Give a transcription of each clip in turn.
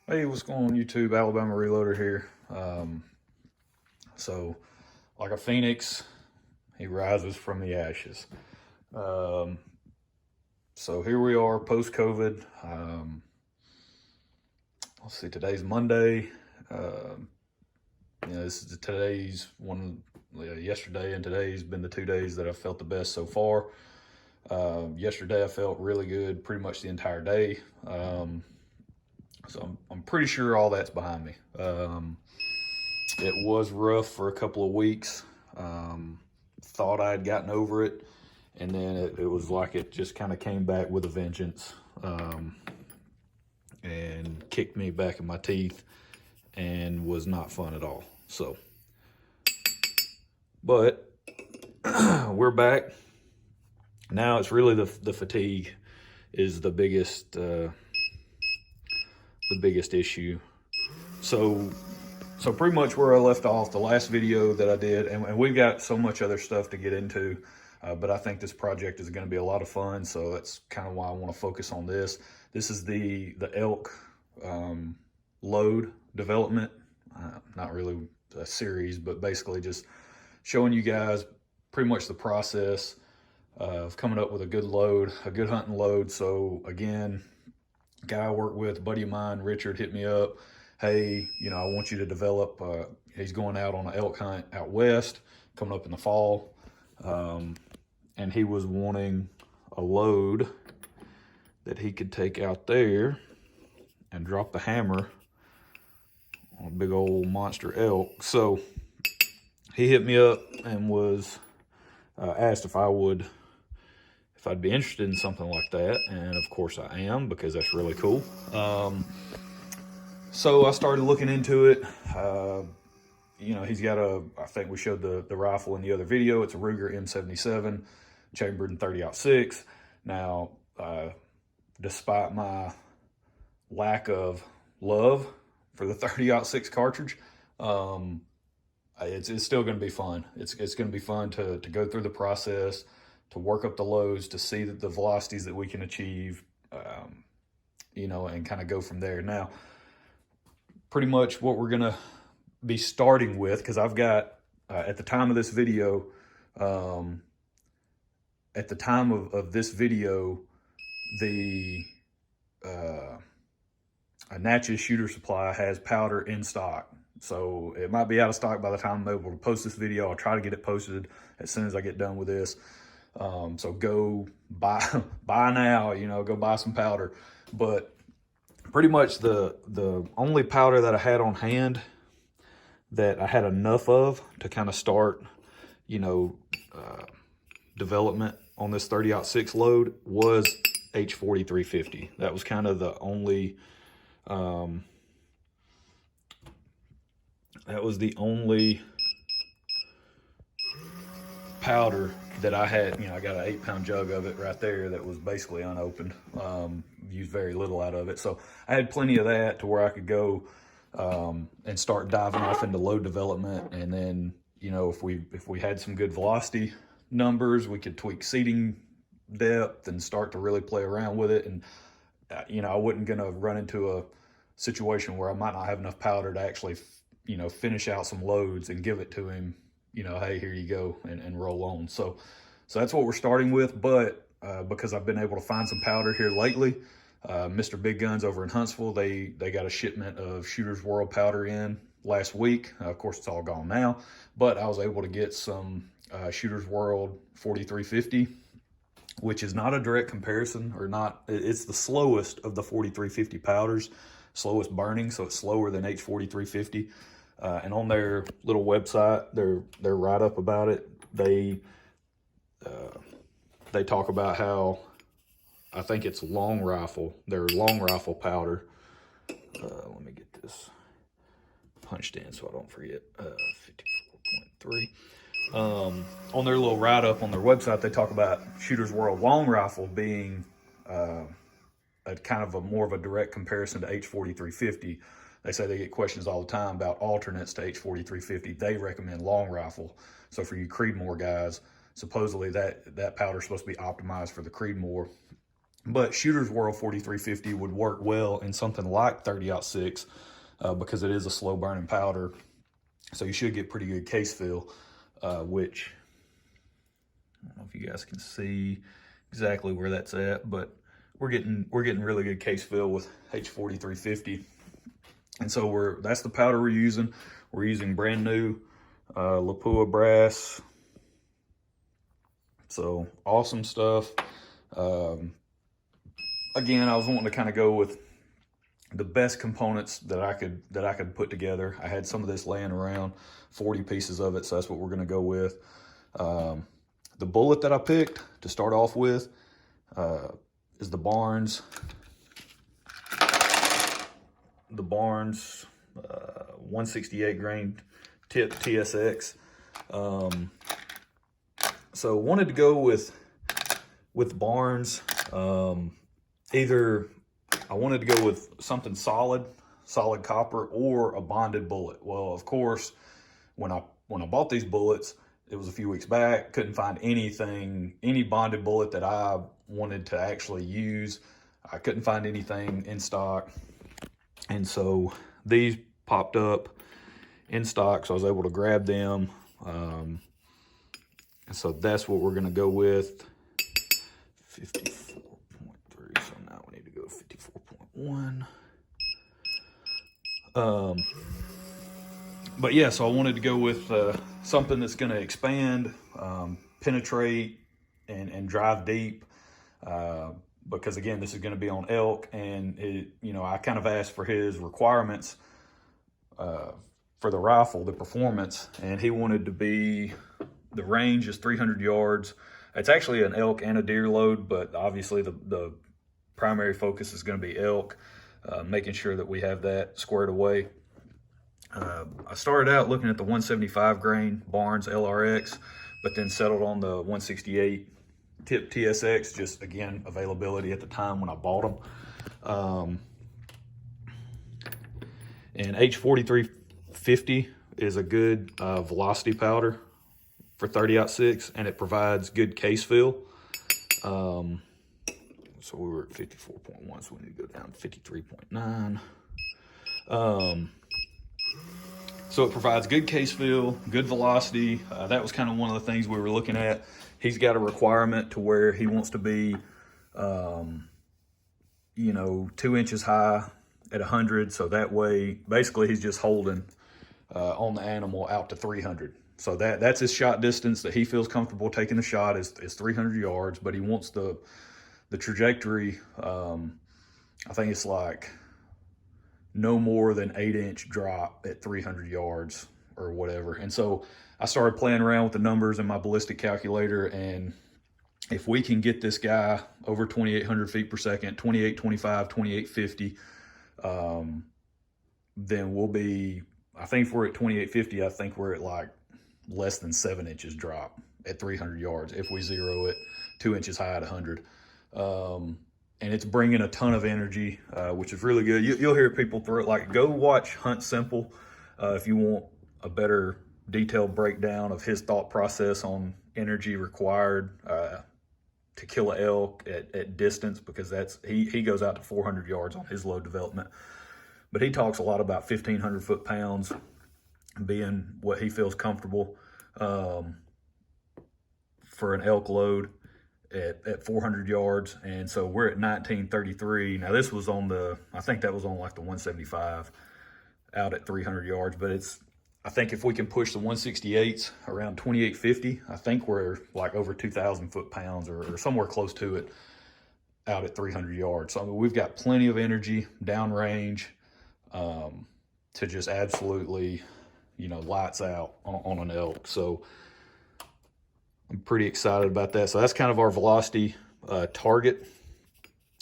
Hey, what's going on YouTube? Alabama Reloader here. So, like a phoenix, he rises from the ashes. Um, so here we are post-COVID. Let's see, today's Monday. This is today's one. Yesterday and today's been the 2 days that I've felt the best so far. Yesterday I felt really good pretty much the entire day. So I'm pretty sure all that's behind me. It was rough for a couple of weeks. Thought I had gotten over it, and then it was like it just kind of came back with a vengeance, and kicked me back in my teeth, and was not fun at all. So, but we're back. Now it's really the fatigue is the biggest issue. So pretty much where I left off, the last video that I did, and we've got so much other stuff to get into, but I think this project is going to be a lot of fun, so that's kind of why I want to focus on this. This is the elk load development, not really a series, but basically just showing you guys pretty much the process of coming up with a good load, a good hunting load. So again, guy I work with, a buddy of mine, Richard, hit me up. Hey, I want you to develop, he's going out on an elk hunt out west, coming up in the fall. And he was wanting a load that he could take out there and drop the hammer on a big old monster elk. So he hit me up and was asked if I'd be interested in something like that, and of course I am, because that's really cool. So I started looking into it. He's got I think we showed the rifle in the other video. It's a Ruger M77, chambered in 30-06. Now, despite my lack of love for the 30-06 cartridge, it's still going to be fun. It's going to be fun to go through the process, to work up the loads, to see the velocities that we can achieve, and kind of go from there. Now, pretty much what we're going to be starting with, because I've got, at the time of this video, the Natchez Shooter Supply has powder in stock. So it might be out of stock by the time I'm able to post this video. I'll try to get it posted as soon as I get done with this. So go buy now, go buy some powder. But pretty much the only powder that I had on hand that I had enough of to kind of start, development on this 30-06 load was H4350. That was kind of the only, powder that I had. I got an 8-pound jug of it right there that was basically unopened. Used very little out of it. So I had plenty of that to where I could go and start diving off into load development. And then, if we had some good velocity numbers, we could tweak seating depth and start to really play around with it. And, I wasn't going to run into a situation where I might not have enough powder to actually, finish out some loads and give it to him, hey, here you go, and roll on. So that's what we're starting with. But because I've been able to find some powder here lately, Mr. Big Guns over in Huntsville, they got a shipment of Shooter's World powder in last week. Of course, it's all gone now, but I was able to get some Shooter's World 4350, which is not a direct comparison, or not. It's the slowest of the 4350 powders, slowest burning, so it's slower than H4350. And on their little website, they're right up about it. They talk about how, I think it's long rifle, their long rifle powder. Let me get this punched in so I don't forget. 54.3. On their little write-up on their website, they talk about Shooter's World long rifle being a kind of more of a direct comparison to H4350. They say they get questions all the time about alternates to H4350. They recommend long rifle. So for you Creedmoor guys, supposedly that powder is supposed to be optimized for the Creedmoor. But Shooter's World 4350 would work well in something like 30-06 because it is a slow burning powder. So you should get pretty good case fill, which I don't know if you guys can see exactly where that's at, but we're getting really good case fill with H4350. And so that's the powder we're using. We're using brand new Lapua brass. So awesome stuff. Again, I was wanting to kind of go with the best components that I could put together. I had some of this laying around, 40 pieces of it, so that's what we're going to go with. The bullet that I picked to start off with is the Barnes 168 grain tip TSX. So wanted to go with Barnes. Either I wanted to go with something solid copper, or a bonded bullet. Well, of course, when I bought these bullets, it was a few weeks back, couldn't find any bonded bullet that I wanted to actually use. I couldn't find anything in stock. And so these popped up in stock, so I was able to grab them. And so that's what we're gonna go with. 54.3, so now we need to go 54.1. But yeah, so I wanted to go with something that's gonna expand, penetrate, and drive deep. Because again, this is going to be on elk, and I kind of asked for his requirements for the rifle, the performance, and he wanted to be, the range is 300 yards. It's actually an elk and a deer load, but obviously the primary focus is going to be elk, making sure that we have that squared away. I started out looking at the 175 grain Barnes LRX, but then settled on the 168 tip TSX, just again, availability at the time when I bought them. And H4350 is a good velocity powder for 30-06, and it provides good case fill. So we were at 54.1, so we need to go down to 53.9. So it provides good case fill, good velocity. That was kind of one of the things we were looking at. He's got a requirement to where he wants to be, 2 inches high at 100. So that way, basically he's just holding on the animal out to 300. So that's his shot distance that he feels comfortable taking the shot is 300 yards, but he wants the trajectory. I think it's like no more than 8-inch drop at 300 yards or whatever. And so I started playing around with the numbers in my ballistic calculator, and if we can get this guy over 2,800 feet per second, 2825, 2850, then we'll be, I think if we're at 2850, I think we're at like less than 7 inches drop at 300 yards if we zero it 2 inches high at 100. And it's bringing a ton of energy, which is really good. You'll hear people throw it, like, go watch Hunt Simple if you want a better detailed breakdown of his thought process on energy required to kill an elk at distance, because he goes out to 400 yards on his load development. But he talks a lot about 1,500 foot-pounds being what he feels comfortable for an elk load at 400 yards. And so we're at 1933. Now this was on I think that was on like the 175 out at 300 yards, but I think if we can push the 168s around 2850, I think we're like over 2,000 foot-pounds or somewhere close to it out at 300 yards. So I mean, we've got plenty of energy downrange to just absolutely, lights out on an elk. So I'm pretty excited about that. So that's kind of our velocity target,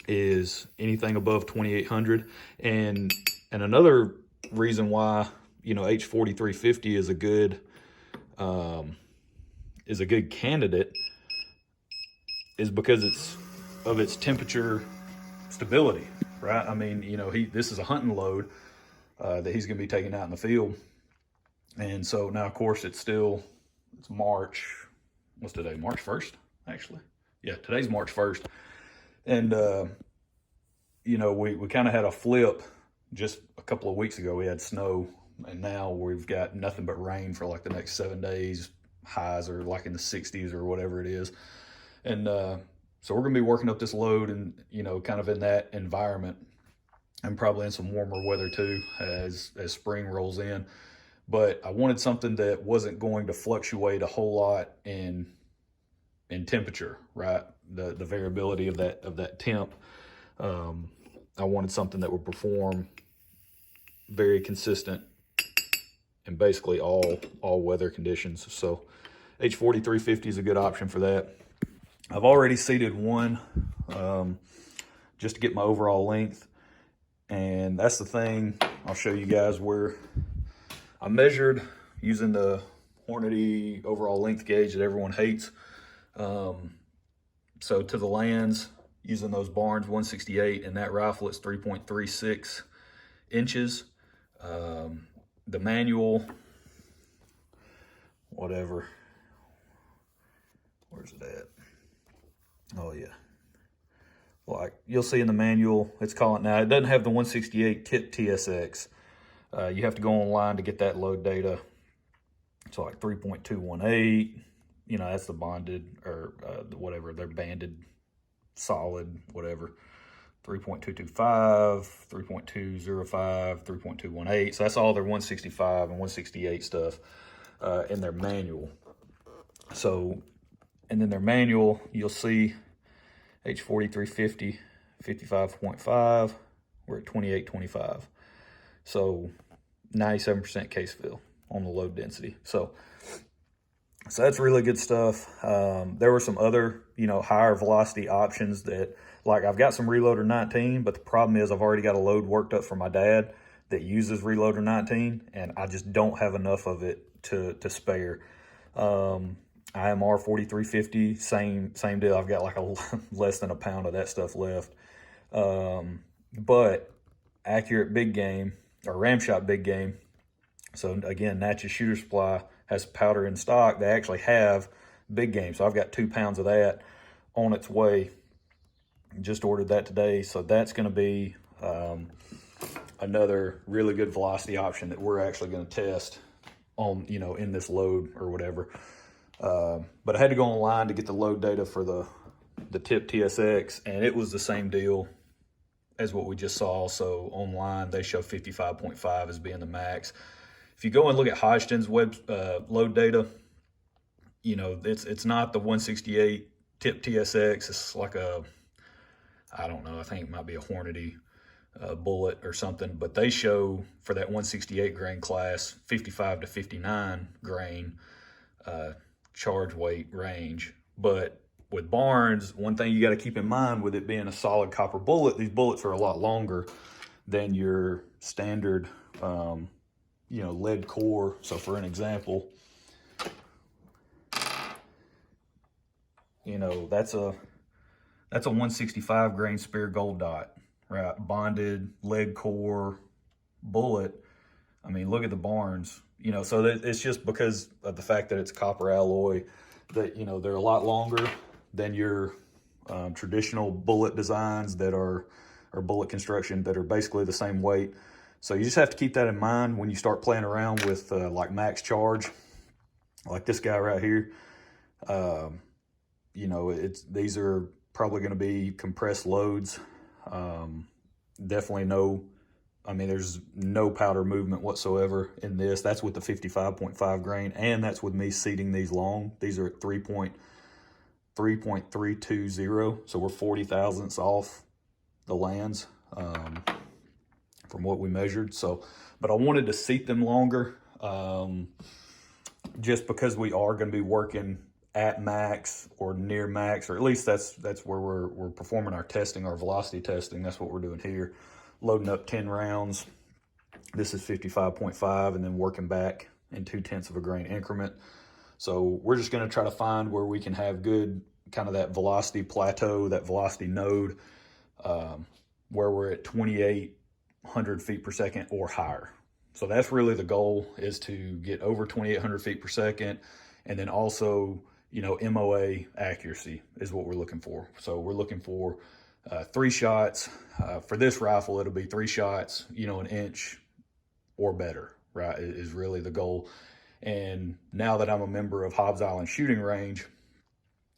is anything above 2,800. And another reason why, H4350 is a good candidate is because of its temperature stability, right? I mean, this is a hunting load that he's going to be taking out in the field. And so now, of course, it's March. What's today? March 1st, actually. Yeah, today's March 1st. And, you know, we kind of had a flip just a couple of weeks ago. We had snow, and now we've got nothing but rain for like the next 7 days. Highs are like in the 60s or whatever it is. And so we're going to be working up this load and, you know, kind of in that environment, and probably in some warmer weather too as spring rolls in. But I wanted something that wasn't going to fluctuate a whole lot in temperature, right? The variability of that temp. I wanted something that would perform very consistent in basically all weather conditions. So H4350 is a good option for that. I've already seated one just to get my overall length. And that's the thing. I'll show you guys where I measured using the Hornady overall length gauge that everyone hates. So to the lands, using those Barnes 168, and that rifle, it's 3.36 inches. The manual, whatever, where's it at? Oh yeah. Like you'll see in the manual, it's calling, now it doesn't have the 168 tip TSX. You have to go online to get that load data. It's like 3.218. You know, that's the bonded or whatever, they're banded solid, whatever. 3.225, 3.205, 3.218. So that's all their 165 and 168 stuff in their manual. So, and then their manual, you'll see H4350, 55.5. We're at 28.25. So 97% case fill on the load density. So that's really good stuff. There were some other, you know, higher velocity options that, like I've got some Reloader 19, but the problem is I've already got a load worked up for my dad that uses Reloader 19, and I just don't have enough of it to spare. IMR 4350, same deal. I've got like less than a pound of that stuff left. But Accurate Big Game, or Ramshot Big Game, so again, Natchez Shooter Supply has powder in stock. They actually have Big Game, so I've got 2 pounds of that on its way. Just ordered that today, so that's going to be another really good velocity option that we're actually going to test on, you know, in this load or whatever. But I had to go online to get the load data for the tip TSX, and it was the same deal as what we just saw. So online they show 55.5 as being the max. If you go and look at Hodgdon's web load data, you know, it's not the 168 tip TSX. It's like a, I don't know, I think it might be a Hornady bullet or something, but they show for that 168 grain class 55 to 59 grain charge weight range. But with Barnes, one thing you got to keep in mind with it being a solid copper bullet, these bullets are a lot longer than your standard you know, lead core. So for an example, you know, that's a 165 grain Spear Gold Dot, right? Bonded lead core bullet. I mean, look at the Barnes, you know, so it's just because of the fact that it's copper alloy that, you know, they're a lot longer than your traditional bullet designs that are, or bullet construction that are basically the same weight. So you just have to keep that in mind when you start playing around with like max charge, like this guy right here. You know, these are probably going to be compressed loads. Definitely no, I mean, there's no powder movement whatsoever in this. That's with the 55.5 grain, and that's with me seating these long. These are at 3.320, so we're 40 thousandths off the lands from what we measured. So, but I wanted to seat them longer just because we are going to be working at max or near max, or at least that's where we're performing our testing, our velocity testing. That's what we're doing here. Loading up 10 rounds. This is 55.5, and then working back in 0.2 of a grain increment. So we're just going to try to find where we can have good kind of that velocity plateau, that velocity node, where we're at 2,800 feet per second or higher. So that's really the goal, is to get over 2,800 feet per second, and then also, you know, MOA accuracy is what we're looking for. So we're looking for 3 shots. For this rifle, it'll be 3 shots, you know, an inch or better, right, is really the goal. And now that I'm a member of Hobbs Island Shooting Range,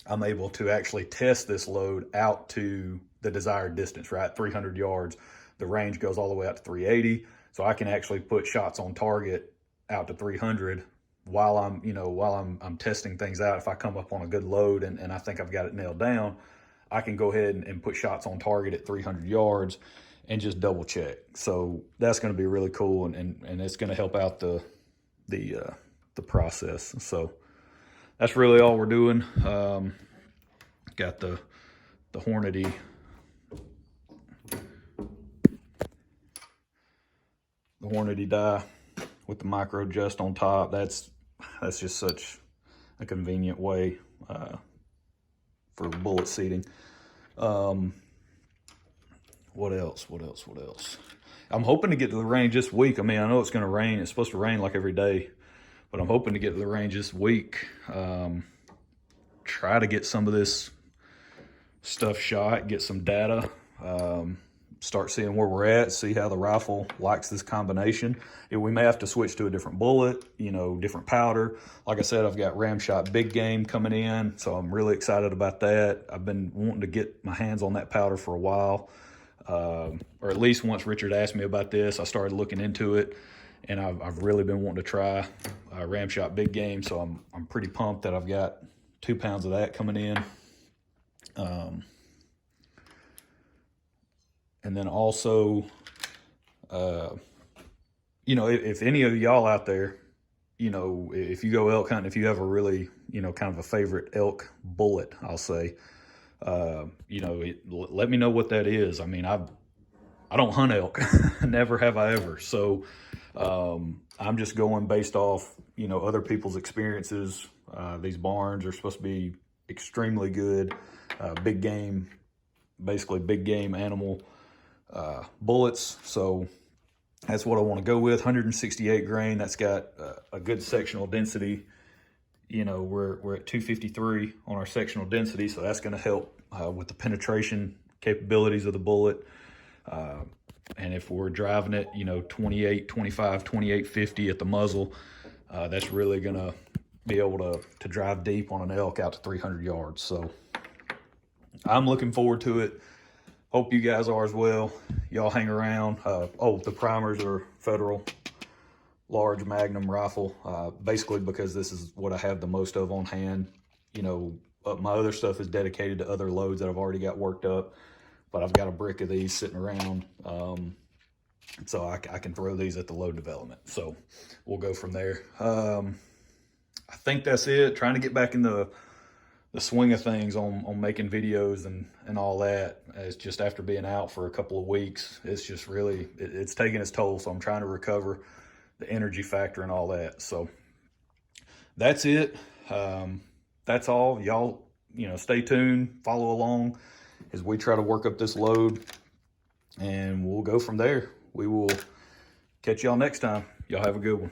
I'm able to actually test this load out to the desired distance, right? 300 yards. The range goes all the way out to 380. So I can actually put shots on target out to 300 while I'm testing things out. If I come up on a good load and I think I've got it nailed down, I can go ahead and put shots on target at 300 yards and just double check. So that's going to be really cool, and it's going to help out the process. So that's really all we're doing. Got the Hornady die with the micro adjust on top. That's just such a convenient way for bullet seating. What else? I'm hoping to get to the range this week. I mean, I know it's going to rain. It's supposed to rain like every day, but I'm hoping to get to the range this week. Try to get some of this stuff shot, get some data, start seeing where we're at, see how the rifle likes this combination. We may have to switch to a different bullet, you know, different powder. Like I said, I've got Ramshot Big Game coming in, so I'm really excited about that. I've been wanting to get my hands on that powder for a while, or at least once Richard asked me about this, I started looking into it, and I've really been wanting to try Ramshot Big Game, so I'm pretty pumped that I've got 2 pounds of that coming in. And then also, you know, if any of y'all out there, you know, if you go elk hunting, if you have a really, you know, kind of a favorite elk bullet, I'll say, you know, let me know what that is. I mean, I don't hunt elk, never have I ever. So I'm just going based off, you know, other people's experiences. These barns are supposed to be extremely good, big game, basically big game animal bullets. So that's what I want to go with. 168 grain. That's got a good sectional density. You know, we're at 253 on our sectional density, so that's going to help with the penetration capabilities of the bullet. And if we're driving it, you know, 28, 25, 28, 50 at the muzzle, that's really going to be able to drive deep on an elk out to 300 yards. So I'm looking forward to it. Hope you guys are as well. Y'all hang around. Oh, the primers are Federal large Magnum rifle, basically because this is what I have the most of on hand. You know, my other stuff is dedicated to other loads that I've already got worked up, but I've got a brick of these sitting around, so I can throw these at the load development. So we'll go from there. I think that's it. Trying to get back in the swing of things on making videos and all that. It's just after being out for a couple of weeks, it's just really, it's taking its toll. So I'm trying to recover the energy factor and all that. So that's it. That's all. Y'all, you know, stay tuned, follow along as we try to work up this load, and we'll go from there. We will catch y'all next time. Y'all have a good one.